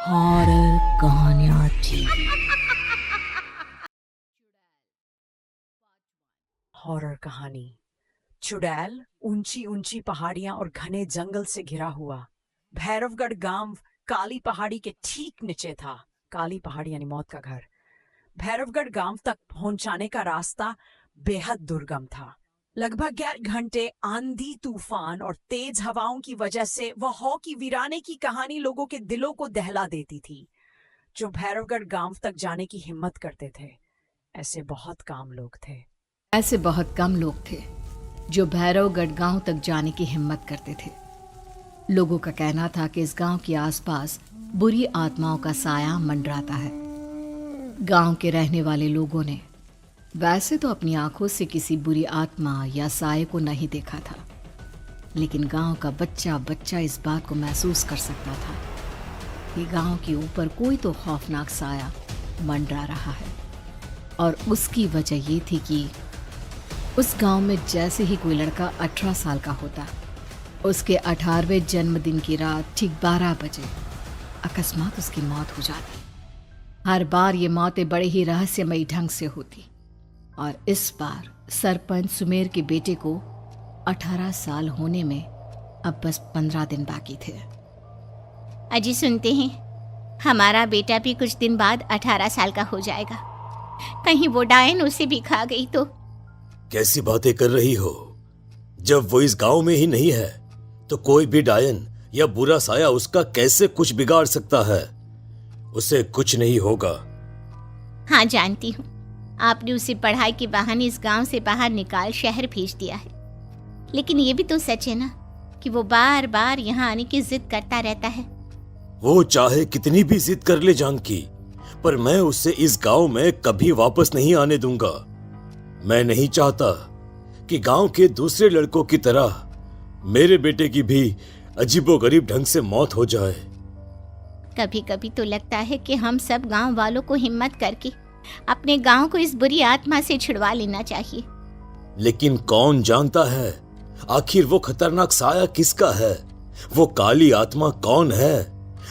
Horror कहानियाँ TV. Horror कहानी। चुड़ैल ऊंची ऊंची पहाड़ियां और घने जंगल से घिरा हुआ भैरवगढ़ गांव काली पहाड़ी के ठीक नीचे था। काली पहाड़ी यानी मौत का घर। भैरवगढ़ गांव तक पहुंचाने का रास्ता बेहद दुर्गम था। लगभग 11 घंटे आंधी तूफान और तेज हवाओं की वजह से वह हौ की वीराने की कहानी लोगों के दिलों को दहला देती थी। जो भैरवगढ़ गांव तक जाने की हिम्मत करते थे, ऐसे बहुत कम लोग थे। ऐसे बहुत कम लोग थे जो भैरवगढ़ गांव तक जाने की हिम्मत करते थे। लोगों का कहना था कि इस गांव के आसपास बुरी आत्माओं का साया मंडराता है। गांव के रहने वाले लोगों ने वैसे तो अपनी आंखों से किसी बुरी आत्मा या साये को नहीं देखा था, लेकिन गांव का बच्चा बच्चा इस बात को महसूस कर सकता था कि गांव के ऊपर कोई तो खौफनाक साया मंडरा रहा है। और उसकी वजह ये थी कि उस गांव में जैसे ही कोई लड़का 18 साल का होता, उसके 18वें जन्मदिन की रात ठीक 12 बजे अकस्मात उसकी मौत हो जाती। हर बार ये मौतें बड़े ही रहस्यमयी ढंग से होती, और इस बार सरपंच सुमेर के बेटे को 18 साल होने में अब बस 15 दिन बाकी थे। अजी सुनते हैं, हमारा बेटा भी कुछ दिन बाद 18 साल का हो जाएगा। कहीं वो डायन उसे भी खा गई तो। कैसी बातें कर रही हो? जब वो इस गांव में ही नहीं है तो कोई भी डायन या बुरा साया उसका कैसे कुछ बिगाड़ सकता है? उसे कुछ नहीं होगा। हाँ जानती हूँ, आपने उसे पढ़ाई के बहाने इस गांव से बाहर निकाल शहर भेज दिया है, लेकिन ये भी तो सच है ना कि वो बार बार यहाँ आने की जिद करता रहता है। वो चाहे कितनी भी जिद कर ले जानकी, पर मैं उसे इस गांव में कभी वापस नहीं आने दूंगा। मैं नहीं चाहता कि गांव के दूसरे लड़कों की तरह मेरे बेटे की भी अजीबोगरीब ढंग से मौत हो जाए। कभी कभी तो लगता है कि हम सब गांव वालों को हिम्मत करके अपने गांव को इस बुरी आत्मा से छुड़वा लेना चाहिए। लेकिन कौन जानता है आखिर वो खतरनाक साया किसका है? वो काली आत्मा कौन है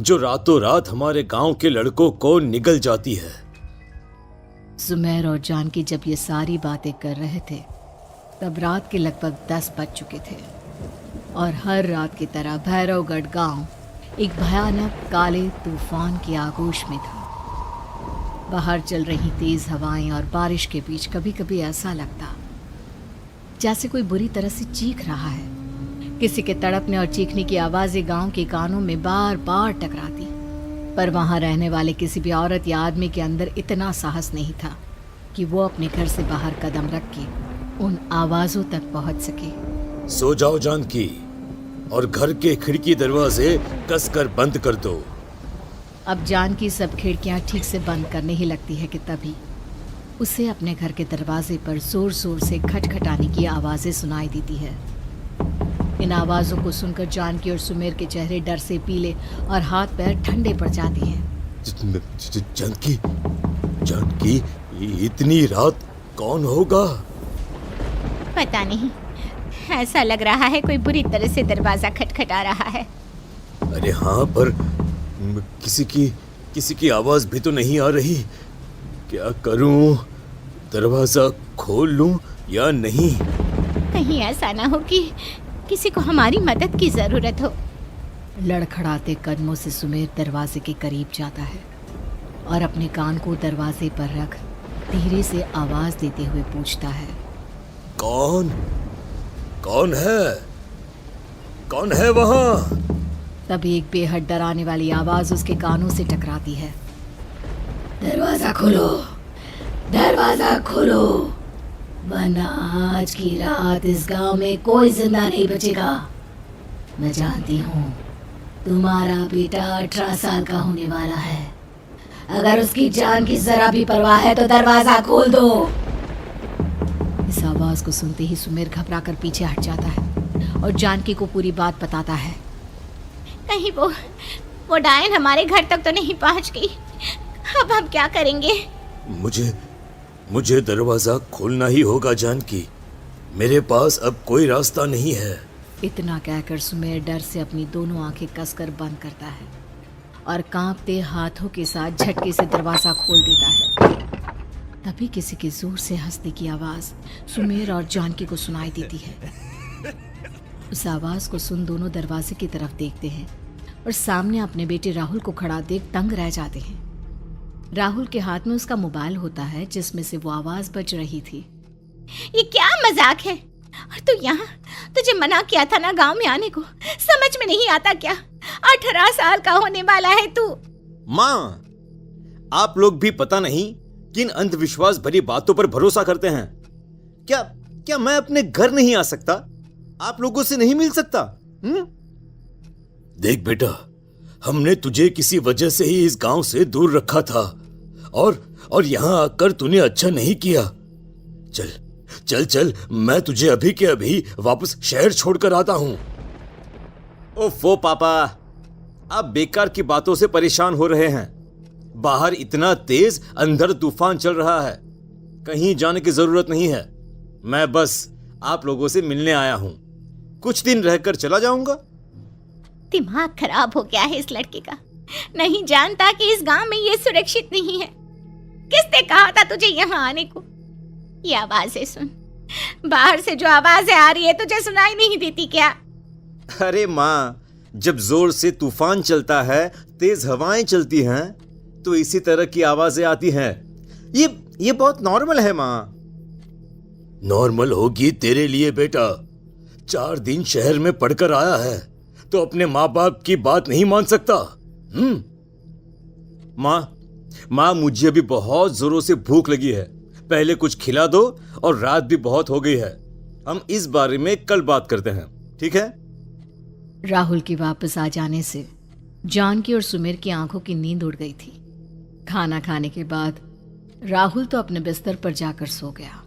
जो रातों रात हमारे गांव के लड़कों को निगल जाती है? सुमेर और जानकी जब ये सारी बातें कर रहे थे तब रात के लगभग 10 बज चुके थे, और हर रात की तरह भैरवगढ़ गांव एक भयानक काले तूफान की आगोश में था। बाहर चल रही तेज हवाएं और बारिश के बीच कभी कभी ऐसा लगता जैसे कोई बुरी तरह से चीख रहा है। किसी के तड़पने और चीखने की आवाजें गांव के कानों में बार बार टकराती, पर वहां रहने वाले किसी भी औरत या आदमी के अंदर इतना साहस नहीं था कि वो अपने घर से बाहर कदम रख के उन आवाजों तक पहुंच सके। सो जाओ जानकी, और घर के खिड़की दरवाजे कसकर बंद कर दो। अब जानकी सब खिड़कियां ठीक से बंद करने ही लगती है कि तभी उसे अपने घर के दरवाजे पर जोर जोर से खटखटाने की आवाजें सुनाई देती है। इन आवाजों को सुनकर जानकी और सुमेर के चेहरे डर से पीले और हाथ पैर ठंडे पड़ जाते हैं। जानकी, जानकी, इतनी रात कौन होगा? पता नहीं, ऐसा लग रहा है कोई बुरी तरह से दरवाजा खटखटा रहा है। अरे हाँ, पर किसी की आवाज भी तो नहीं आ रही। क्या करूं? दरवाजा खोल लूं या नहीं? कहीं ऐसा ना हो कि किसी को हमारी मदद की जरूरत हो। लड़खड़ाते कदमों से सुमेर दरवाजे के करीब जाता है और अपने कान को दरवाजे पर रख धीरे से आवाज देते हुए पूछता है, कौन कौन है? कौन है वहां? तभी एक बेहद डराने वाली आवाज उसके कानों से टकराती है। दरवाजा खोलो, दरवाजा खोलो, वरना आज की रात इस गांव में कोई जिंदा नहीं बचेगा। मैं जानती हूँ तुम्हारा बेटा 18 साल का होने वाला है। अगर उसकी जान की जरा भी परवाह है तो दरवाजा खोल दो। इस आवाज को सुनते ही सुमेर घबरा कर पीछे हट जाता है और जानकी को पूरी बात बताता है। कहीं वो डायन हमारे घर तक तो नहीं पहुंच गई? अब हम क्या करेंगे? मुझे दरवाजा खोलना ही होगा जानकी। मेरे पास अब कोई रास्ता नहीं है। इतना कहकर सुमेर डर से अपनी दोनों आंखें कसकर बंद करता है और कांपते हाथों के साथ झटके से दरवाजा खोल देता है। तभी किसी के जोर से हंसने की आवाज सुमेर और जानकी को सुनाई देती है। उस आवाज को सुन दोनों दरवाजे की तरफ देखते हैं और सामने अपने बेटे राहुल को खड़ा देख दंग रह जाते हैं। राहुल के हाथ में उसका मोबाइल होता है जिसमें से वो आवाज बज रही थी। ये क्या मजाक है? और तू यहाँ, तुझे मना किया था ना गांव में आने को, समझ में नहीं आता क्या? 18 साल का होने वाला है तू। माँ, आप लोग भी पता नहीं किन अंधविश्वास भरी बातों पर भरोसा करते हैं। क्या क्या मैं अपने घर नहीं आ सकता? आप लोगों से नहीं मिल सकता? देख बेटा, हमने तुझे किसी वजह से ही इस गांव से दूर रखा था और यहां आकर तूने अच्छा नहीं किया। चल चल चल, मैं तुझे अभी के अभी वापस शहर छोड़कर आता हूं। ओफो पापा, आप बेकार की बातों से परेशान हो रहे हैं। बाहर इतना तेज अंधड़ तूफान चल रहा है, कहीं जाने की जरूरत नहीं है। मैं बस आप लोगों से मिलने आया हूं, कुछ दिन रहकर चला जाऊंगा। दिमाग खराब हो गया है इस लड़के का, नहीं जानता कि इस गांव में ये सुरक्षित नहीं है। किसने कहा था तुझे यहाँ आने को? ये आवाजें सुन, बाहर से जो आवाजें आ रही है तुझे सुनाई नहीं देती क्या? अरे माँ, जब जोर से तूफान चलता है, तेज हवाएं चलती हैं, तो इसी तरह की आवाजें आती हैं। ये बहुत नॉर्मल है माँ। नॉर्मल होगी तेरे लिए बेटा। 4 दिन शहर में पढ़कर आया है तो अपने माँ बाप की बात नहीं मान सकता। माँ, मुझे अभी बहुत जोरों से भूख लगी है, पहले कुछ खिला दो, और रात भी बहुत हो गई है। हम इस बारे में कल बात करते हैं, ठीक है? राहुल के वापस आ जाने से जानकी और सुमेर की आंखों की नींद उड़ गई थी। खाना खाने के बाद राहुल तो अपने बिस्तर पर जाकर सो गया,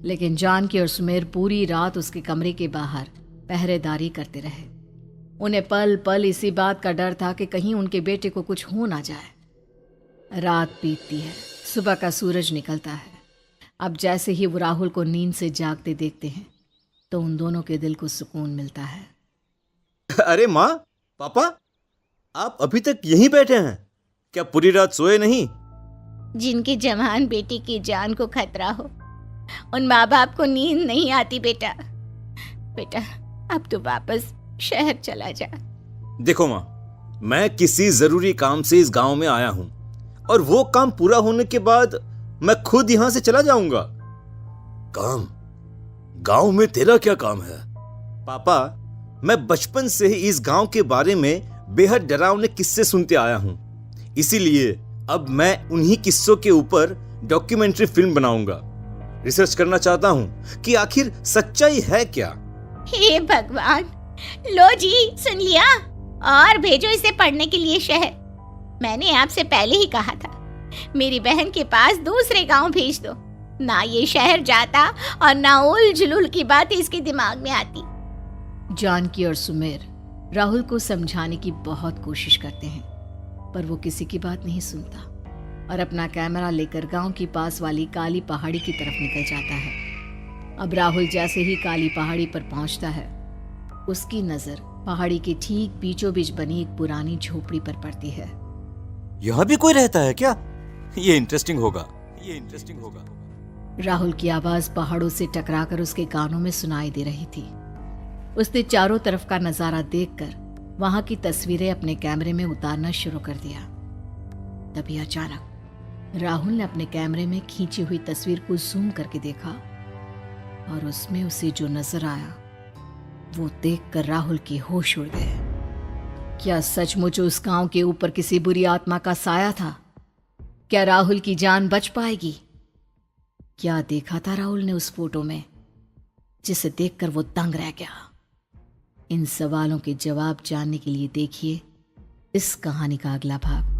लेकिन जानकी और सुमेर पूरी रात उसके कमरे के बाहर पहरेदारी करते रहे। उन्हें पल पल इसी बात का डर था कि कहीं उनके बेटे को कुछ हो ना जाए। रात बीतती है, सुबह का सूरज निकलता है। अब जैसे ही वो राहुल को नींद से जागते देखते हैं तो उन दोनों के दिल को सुकून मिलता है। अरे माँ, पापा, आप अभी तक यहीं बैठे हैं? क्या पूरी रात सोए नहीं? जिनकी जवान बेटी की जान को खतरा हो, उन माँ बाप को नींद नहीं आती बेटा। बेटा, अब तो वापस शहर चला जा। देखो माँ, मैं किसी जरूरी काम से इस गांव में आया हूं, और वो काम पूरा होने के बाद मैं खुद यहां से चला जाऊंगा। काम? गांव में तेरा क्या काम है? पापा, मैं बचपन से ही इस गांव के बारे में बेहद डरावने किस्से सुनते आया हूं, इसीलिए अब मैं उन्हीं किस्सों के ऊपर डॉक्यूमेंट्री फिल्म बनाऊंगा। रिसर्च करना चाहता हूं कि आखिर सच्चाई है क्या। हे भगवान, लो जी, सुन लिया, और भेजो इसे पढ़ने के लिए शहर। मैंने आपसे पहले ही कहा था, मेरी बहन के पास दूसरे गांव भेज दो। ना ये शहर जाता और ना उल जुलूल की बात इसके दिमाग में आती। जानकी और सुमेर राहुल को समझाने की बहुत कोशिश करते हैं, पर वो किसी की बात नहीं सुनता और अपना कैमरा लेकर गांव की पास वाली काली पहाड़ी की तरफ निकल जाता है। अब राहुल जैसे ही काली पहाड़ी पर पहुंचता है, उसकी नजर पहाड़ी के ठीक बीचों बीच बनी एक पुरानी झोपड़ी पर पड़ती है। यहां भी कोई रहता है क्या? ये इंटरेस्टिंग होगा। राहुल की आवाज पहाड़ों से टकराकर उसके कानों में सुनाई दे रही थी। उसने चारों तरफ का नजारा देखकर वहां की तस्वीरें अपने कैमरे में उतारना शुरू कर दिया। तभी अचानक राहुल ने अपने कैमरे में खींची हुई तस्वीर को जूम करके देखा और उसमें उसे जो नजर आया वो देखकर राहुल की होश उड़ गए। क्या सचमुच उस गांव के ऊपर किसी बुरी आत्मा का साया था? क्या राहुल की जान बच पाएगी? क्या देखा था राहुल ने उस फोटो में जिसे देखकर वो दंग रह गया? इन सवालों के जवाब जानने के लिए देखिए इस कहानी का अगला भाग।